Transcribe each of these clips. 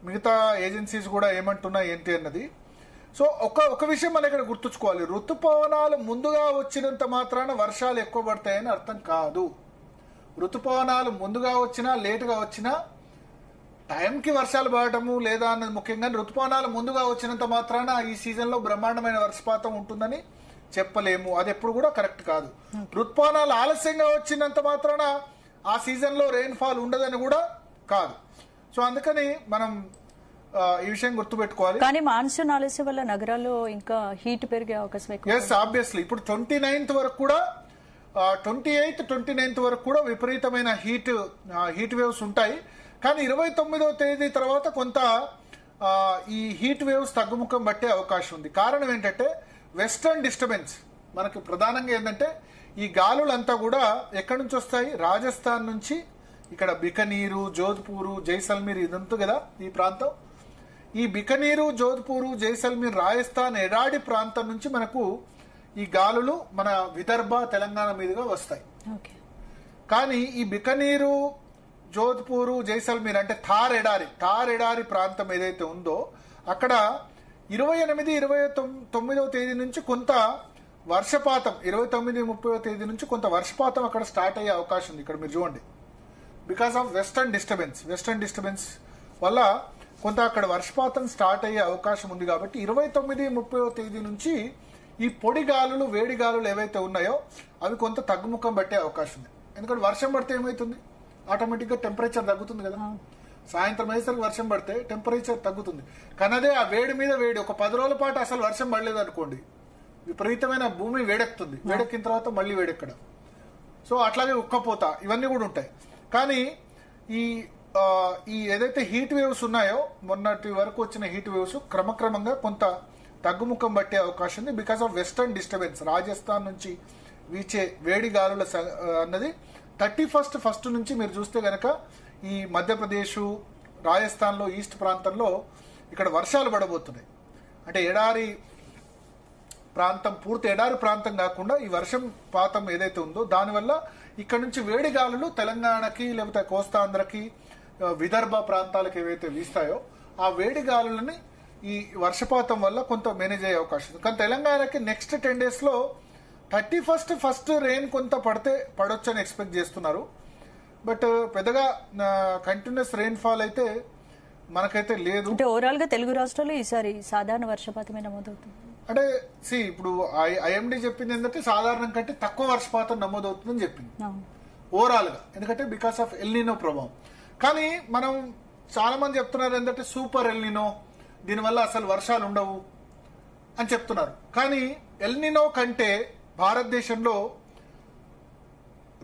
మిగతా ఏజెన్సీస్ కూడా ఏమంటున్నాయి ఏంటి అన్నది. సో ఒక విషయం మనం ఇక్కడ గుర్తుంచుకోవాలి, ఋతుపవనాలు ముందుగా వచ్చినంత మాత్రాన వర్షాలు ఎక్కువ పడతాయని అర్థం కాదు. ఋతుపవనాలు ముందుగా వచ్చినా లేటుగా వచ్చినా టైంకి వర్షాలు పడటము లేదా అన్నది ముఖ్యంగా, ఋతుపవనాలు ముందుగా వచ్చినంత మాత్రాన ఈ సీజన్లో బ్రహ్మాండమైన వర్షపాతం ఉంటుందని చెప్పలేము. అది ఎప్పుడు కూడా కరెక్ట్ కాదు. ఋతుపవనాలు ఆలస్యంగా వచ్చినంత మాత్రాన ఆ సీజన్లో రెయిన్ఫాల్ ఉండదని కూడా కాదు. సో అందుకని మనం ఈ విషయం గుర్తుపెట్టుకోవాలి. కానీ మాన్సూన్ ఆలస్యం వల్ల నగరాల్లో ఇంకా హీట్ పెరిగే అవకాశం ఎక్కువ. ఎస్, ఆబ్వియస్లీ ఇప్పుడు 29th వరకు కూడా 28th 29th వరకు కూడా విపరీతమైన హీట్ వేవ్స్ ఉంటాయి. కానీ 29వ తేదీ తర్వాత కొంత ఈ హీట్ వేవ్స్ తగ్గుముఖం పట్టే అవకాశం ఉంది. కారణం ఏంటంటే వెస్టర్న్ డిస్టర్బెన్స్. మనకు ప్రధానంగా ఏంటంటే ఈ గాలులంతా కూడా ఎక్కడి నుంచి వస్తాయి, రాజస్థాన్ నుంచి, ఇక్కడ బికనీరు, జోధ్పూరు, జైసల్మీర్ ఇదంతా కదా ఈ ప్రాంతం. ఈ బికనీరు, జోధ్పూరు, జైసల్మీర్, రాజస్థాన్ ఎడారి ప్రాంతం నుంచి మనకు ఈ గాలులు మన విదర్భ, తెలంగాణ మీదుగా వస్తాయి. కానీ ఈ బికనీరు, జోధ్పూరు, జైసల్మీర్ అంటే థార్ ఎడారి ప్రాంతం ఏదైతే ఉందో అక్కడ 28, 29వ తేదీ నుంచి కొంత వర్షపాతం, 29, 30వ తేదీ నుంచి కొంత వర్షపాతం అక్కడ స్టార్ట్ అయ్యే అవకాశం ఉంది. ఇక్కడ మీరు చూడండి, బికాస్ ఆఫ్ వెస్టర్న్ డిస్టర్బెన్స్ వల్ల కొంత అక్కడ వర్షపాతం స్టార్ట్ అయ్యే అవకాశం ఉంది. కాబట్టి 29, 30వ తేదీ నుంచి ఈ పొడి గాలులు, వేడి గాలులు ఏవైతే ఉన్నాయో అవి కొంత తగ్గుముఖం పట్టే అవకాశం ఉంది. ఎందుకంటే వర్షం పడితే ఏమవుతుంది, ఆటోమేటిక్గా టెంపరేచర్ తగ్గుతుంది కదా. సాయంత్రం అయ్యేసరికి వర్షం పడితే టెంపరేచర్ తగ్గుతుంది. కానీ అదే ఆ వేడి మీద వేడి ఒక 10 రోజుల పాటు అసలు వర్షం పడలేదు అనుకోండి, విపరీతమైన భూమి వేడెక్కుతుంది. వేడెక్కిన తర్వాత మళ్ళీ వేడెక్కడం, సో అట్లాగే ఉక్కపోత ఇవన్నీ కూడా ఉంటాయి. కానీ ఈ ఏదైతే హీట్ వేవ్స్ ఉన్నాయో, మొన్నటి వరకు వచ్చిన హీట్ వేవ్స్ క్రమక్రమంగా కొంత తగ్గుముఖం పట్టే అవకాశం ఉంది. Because of western disturbance, Rajasthan నుంచి వీచే వేడి గాలుల అన్నది 31st నుంచి మీరు చూస్తే గనక ఈ మధ్యప్రదేశ్, రాజస్థాన్లో ఈస్ట్ ప్రాంతంలో ఇక్కడ వర్షాలు పడబోతున్నాయి. అంటే ఎడారి ప్రాంతం, పూర్తి ఎడారి ప్రాంతం కాకుండా ఈ వర్షం పాతం ఏదైతే ఉందో దానివల్ల ఇక్కడ నుంచి వేడి గాలులు తెలంగాణకి లేకపోతే కోస్తాంధ్రకి, విదర్భ ప్రాంతాలకు ఏవైతే వీస్తాయో ఆ వేడి గాలులని ఈ వర్షపాతం వల్ల కొంత మేనేజ్ అయ్యే అవకాశం ఉంది. కానీ తెలంగాణకి నెక్స్ట్ 10 days లో 31st ఫస్ట్ రెయిన్ కొంత పడొచ్చు అని ఎక్స్పెక్ట్ చేస్తున్నారు. బట్ పెద్దగా కంటిన్యూస్ రెయిన్ ఫాల్ అయితే మనకైతే లేదు. అంటే ఓవరాల్ గా తెలుగు రాష్ట్రాల్లో ఈసారి సాధారణ వర్షపాతమే నమోదవుతుంది. అంటే ఇప్పుడు ఐఎండీ చెప్పింది ఏంటంటే సాధారణం కంటే తక్కువ వర్షపాతం నమోదవుతుందని చెప్పింది ఓవరాల్ గా, ఎందుకంటే బికాస్ ఆఫ్ ఎల్నినో ప్రభావం. కానీ మనం చాలా మంది చెప్తున్నారు ఏంటంటే సూపర్ ఎల్నినో, దీనివల్ల అసలు వర్షాలు ఉండవు అని చెప్తున్నారు. కానీ ఎల్నినో కంటే భారతదేశంలో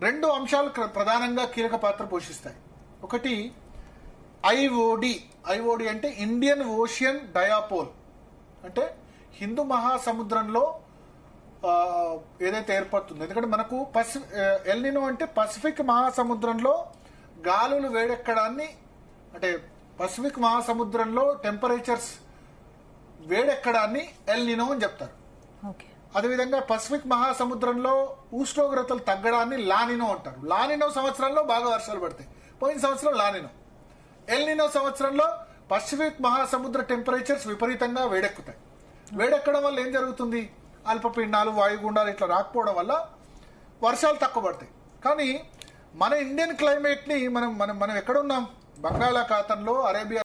2 అంశాలు ప్రధానంగా కీలక పాత్ర పోషిస్తాయి. ఒకటి ఐఓడి అంటే ఇండియన్ ఓషియన్ డయాపోల్, అంటే హిందూ మహాసముద్రంలో ఏదైతే ఏర్పడుతుందో. ఎందుకంటే మనకు ఎల్నినో అంటే పసిఫిక్ మహాసముద్రంలో గాలులు వేడెక్కడాన్ని, అంటే పసిఫిక్ మహాసముద్రంలో టెంపరేచర్స్ వేడెక్కడాన్ని ఎల్నినో అని చెప్తారు. అదేవిధంగా పసిఫిక్ మహాసముద్రంలో ఉష్ణోగ్రతలు తగ్గడాన్ని లానినో అంటారు. లానినో సంవత్సరంలో బాగా వర్షాలు పడతాయి. పోయిన సంవత్సరం లానినో. ఎల్నినో సంవత్సరంలో పసిఫిక్ మహాసముద్ర టెంపరేచర్స్ విపరీతంగా వేడెక్కుతాయి. వేడెక్కడం వల్ల ఏం జరుగుతుంది, అల్పపీడనాలు, వాయుగుండాలు ఇట్లా రాకపోవడం వల్ల వర్షాలు తక్కువ పడతాయి. కానీ మన ఇండియన్ క్లైమేట్ ని మనం ఎక్కడున్నాం, బంగాళాఖాతంలో, అరేబియా